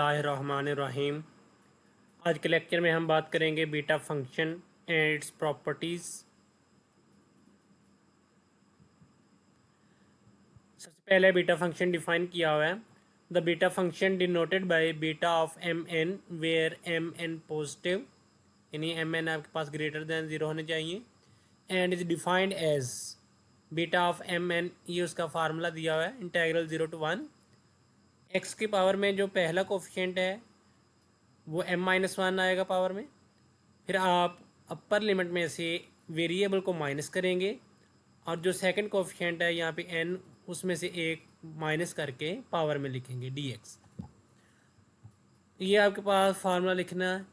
बिस्मिल्लाहिर्रहमानिर्रहीम। आज के लेक्चर में हम बात करेंगे beta function and its properties. सबसे पहले बीटा फंक्शन डिफाइन किया हुआ है। The beta function denoted by beta of M N where M N positive, यानी एम एन आपके पास ग्रेटर दैन ज़ीरो होने चाहिए, and is defined as beta of M N. ये उसका फार्मूला दिया हुआ है, इंटेग्रल 0 to 1 एक्स की पावर में जो पहला कोफिशिएंट है वो m-1 आएगा पावर में। फिर आप अपर लिमिट में से वेरिएबल को माइनस करेंगे और जो सेकंड कोफिशिएंट है यहाँ पे n, उसमें से एक माइनस करके पावर में लिखेंगे dx। ये आपके पास फार्मूला लिखना है।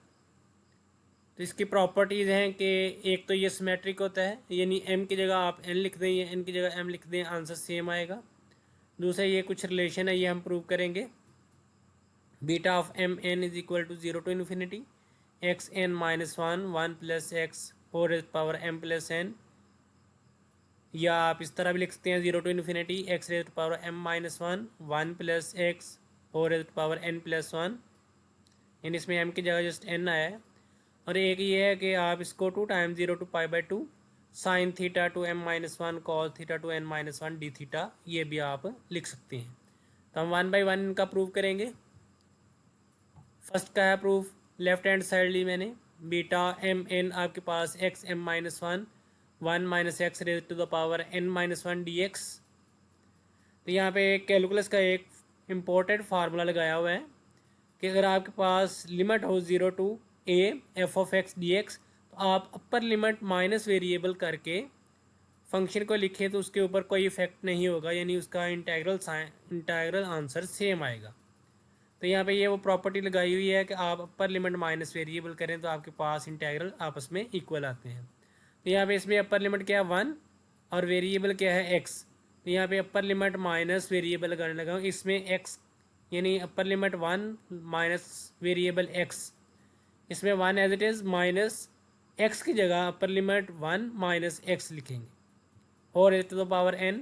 तो इसकी प्रॉपर्टीज़ हैं कि एक तो ये सिमेट्रिक होता है, यानी m की जगह आप n लिख दें या n की जगह m लिख दें, आंसर सेम आएगा। दूसरा ये कुछ रिलेशन है, ये हम प्रूव करेंगे। Beta of M N is equal to 0 to infinity X N -1 1 plus X whole raised power M plus N, या आप इस तरह भी लिख सकते हैं 0 to infinity X raised power m-1 1 plus X whole raised power n plus 1। यानी इसमें m की जगह जस्ट n आया है। और एक ये है कि आप इसको 2 time 0 to π/2 sine theta to m-1 cos theta to n-1 d theta, ये भी आप लिख सकते हैं। तो हम 1 by 1 इनका प्रूव करेंगे। फर्स्ट का है प्रूफ, लेफ्ट हैंड साइड ली मैंने। बीटा एम एन आपके पास x m-1 1 minus x raise to the power n-1 dx। तो यहाँ पे कैलकुलस का एक इम्पोर्टेंट फार्मूला लगाया हुआ है कि अगर आपके पास लिमिट हो 0 to a F of x D x, तो आप अपर लिमिट माइनस वेरिएबल करके फंक्शन को लिखें तो उसके ऊपर कोई इफेक्ट नहीं होगा, यानी उसका इंटीग्रल आंसर सेम आएगा। तो यहाँ पे ये वो प्रॉपर्टी लगाई हुई है कि आप अपर लिमिट माइनस वेरिएबल करें तो आपके पास इंटीग्रल आपस में इक्वल आते हैं। तो यहाँ पे इसमें अपर लिमिट क्या है 1 और वेरिएबल क्या है x। तो यहाँ पे अपर लिमिट माइनस वेरिएबल लगाने लगा हूँ, इसमें x यानी upper limit 1 minus variable x, इसमें 1 as it is minus x की जगह अपर लिमिट 1 माइनस x लिखेंगे और raise to the power n।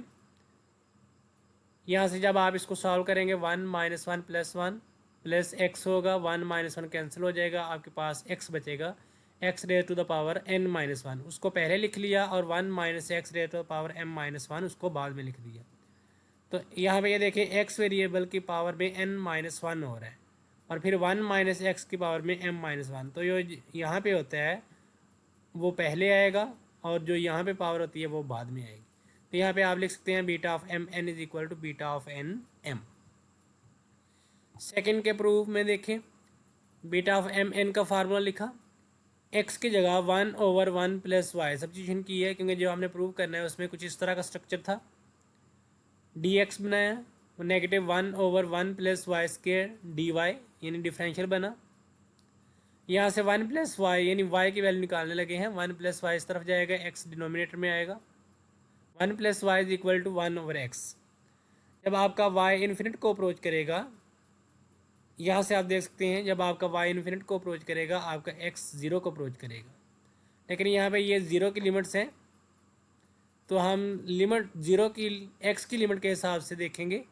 यहाँ से जब आप इसको सॉल्व करेंगे 1 - 1 + 1 प्लस x होगा, 1 - 1 कैंसिल हो जाएगा, आपके पास x बचेगा, x raise to the power n-1 उसको पहले लिख लिया और 1 minus X raise to the power m-1 उसको बाद में लिख दिया। तो यहाँ पे ये देखिए x वेरिएबल की पावर में n-1 हो रहा है और फिर 1 माइनस एक्स की पावर में m-1। तो ये यहाँ पे होता है वो पहले आएगा और जो यहाँ पे पावर होती है वो बाद में आएगी। तो यहाँ पे आप लिख सकते हैं beta of M N is equal to beta of N M. Second के प्रूफ में देखें, बीटा ऑफ एम एन का फार्मूला लिखा, एक्स की जगह 1/1 + y सब्स्टिट्यूशन की है, क्योंकि जो हमने प्रूव करना है उसमें कुछ इस तरह का स्ट्रक्चर था। डी एक्स बनाया, -1/1 + y² dy यानी डिफरेंशियल बना। यहाँ से 1 + y यानी y की वैल्यू निकालने लगे हैं, 1 + y इस तरफ जाएगा, x डिनोमिनेटर में आएगा, 1 + y is equal to 1/x। जब आपका y इन्फिनिट को अप्रोच करेगा, यहाँ से आप देख सकते हैं जब आपका y इन्फिनिट को अप्रोच करेगा आपका x 0 को अप्रोच करेगा, लेकिन यहाँ पे ये 0 की लिमिट्स हैं तो हम लिमिट 0 की x की लिमिट के हिसाब से देखेंगे।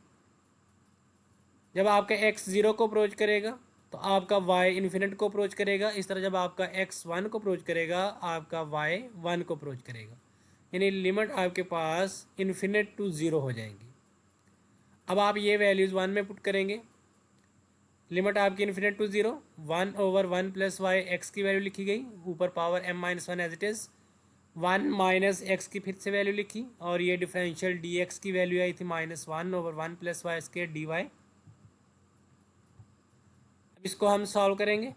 जब आपका x 0 को अप्रोच करेगा तो आपका y इन्फिनिट को अप्रोच करेगा, इस तरह जब आपका x 1 को अप्रोच करेगा आपका y 1 को अप्रोच करेगा, यानी लिमिट आपके पास इन्फिनिट टू 0 हो जाएंगी। अब आप ये वैल्यूज़ 1 में पुट करेंगे, लिमिट आपकी इन्फिनिट टू 0, 1/1 + y x की वैल्यू लिखी गई, ऊपर power m-1 as it is, 1 minus X की फिर से वैल्यू लिखी और ये डिफरेंशियल dx की वैल्यू आई थी -1/1 + y² dy। अब इसको हम सॉल्व करेंगे,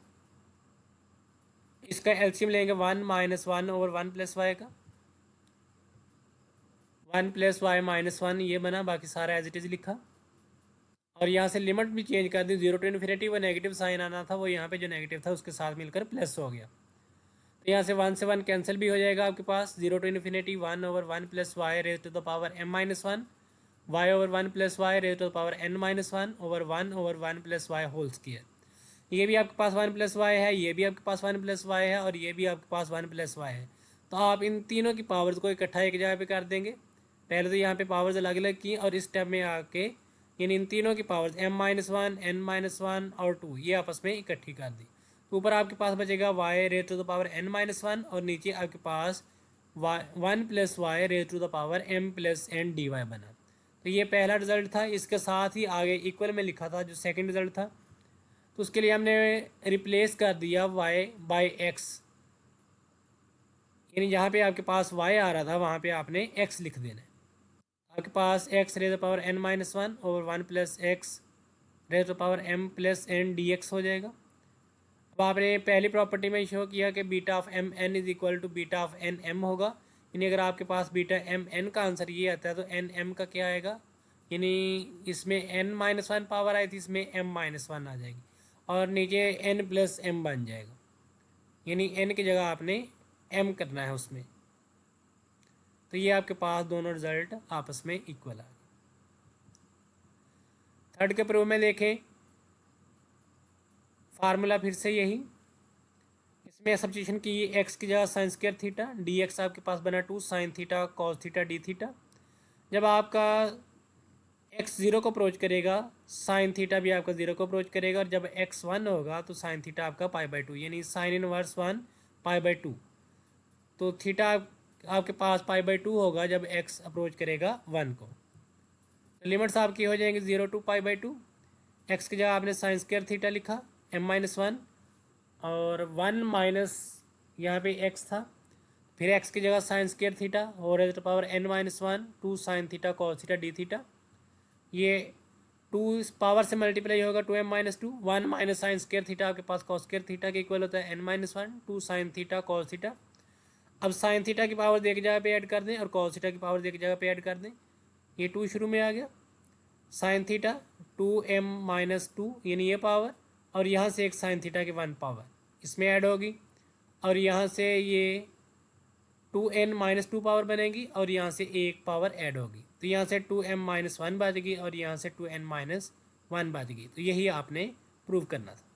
इसका एलसीएम लेंगे 1 - 1/1 + y का, 1 + y - 1 ये बना, बाकी सारा एज इट इज़ लिखा और यहाँ से लिमिट भी चेंज कर दी 0 to इन्फिनिटी, वो नेगेटिव साइन आना था, वो यहाँ पे जो नेगेटिव था उसके साथ मिलकर प्लस हो गया। तो यहाँ से 1 से 1 कैंसिल भी हो जाएगा, आपके पास 0 to infinity 1/1 + y raise to the power m-1, y/1 + y raise to the power n-1 over 1/1 + y whole square. ये भी आपके पास 1 + y है, ये भी आपके पास 1 + y है और ये भी आपके पास 1 + y है। तो आप इन तीनों की पावर्स को इकट्ठा एक जगह पे कर देंगे। पहले तो यहाँ पे पावर्स अलग अलग की और इस स्टेप में आके यानी इन तीनों की पावर्स m-1, n-1 और 2 ये आपस में इकट्ठी कर दी। तो ऊपर आपके पास बचेगा y raise to the power n-1 और नीचे आपके पास 1 plus Y raise to the power m plus n dy बना। तो ये पहला रिजल्ट था। इसके साथ ही आगे इक्वल में लिखा था जो सेकंड रिजल्ट था, तो उसके लिए हमने रिप्लेस कर दिया y बाई x, यानी जहाँ पे आपके पास y आ रहा था वहाँ पे आपने x लिख देना है। आपके पास x raise to power n-1 और 1 plus X raise to power m plus n dx हो जाएगा। अब आपने पहली प्रॉपर्टी में शो किया कि beta of M N is equal to beta of N M होगा, यानी अगर आपके पास बीटा एम एन का आंसर ये आता है तो एन एम का क्या आएगा, यानी इसमें n-1 पावर आई थी, इसमें m-1 आ जाएगी और नीचे n प्लस m बन जाएगा, यानी n की जगह आपने m करना है उसमें। तो ये आपके पास दोनों रिजल्ट आपस में इक्वल आ गए। थर्ड के प्रूफ में देखें, फार्मूला फिर से यही, इसमें सब्स्टिट्यूशन की एक्स की जगह sine square theta, D x आपके पास बना 2 sine theta cos theta D theta. जब आपका एक्स जीरो को अप्रोच करेगा साइन थीटा भी आपका जीरो को अप्रोच करेगा, और जब एक्स 1 होगा तो साइन थीटा आपका π/2, यानी साइन इनवर्स 1 π/2। तो थीटा आपके पास π/2 होगा जब एक्स अप्रोच करेगा 1 को। लिमिट्स आपकी हो जाएंगी 0 टू π/2। एक्स की जगह आपने साइन स्क्वायर थीटा लिखा m-1 और 1 माइनस यहाँ पे x था, फिर x की जगह साइन स्क्वायर थीटा और raise to power n-1 2 sine theta cos theta D theta. ये 2 इस पावर से मल्टीप्लाई होगा 2m-2, 1 minus sign square theta आपके पास कॉस स्क्वायर थीटा के इक्वल होता है n-1 2 sine theta cos theta. अब साइन थीटा की पावर दे की जगह पे ऐड कर दें और कॉस थीटा की पावर दे की जगह पे ऐड कर दें। ये 2 शुरू में आ गया, साइन थीटा 2m-2 यानी ये पावर, और यहाँ से एक साइन थीटा की 1 पावर इसमें ऐड होगी, और यहाँ से ये 2n-2 पावर बनेगी और यहाँ से एक पावर ऐड होगी, तो यहाँ से 2m-1 बच गई और यहाँ से 2n-1 बच गई। तो यही आपने प्रूव करना था।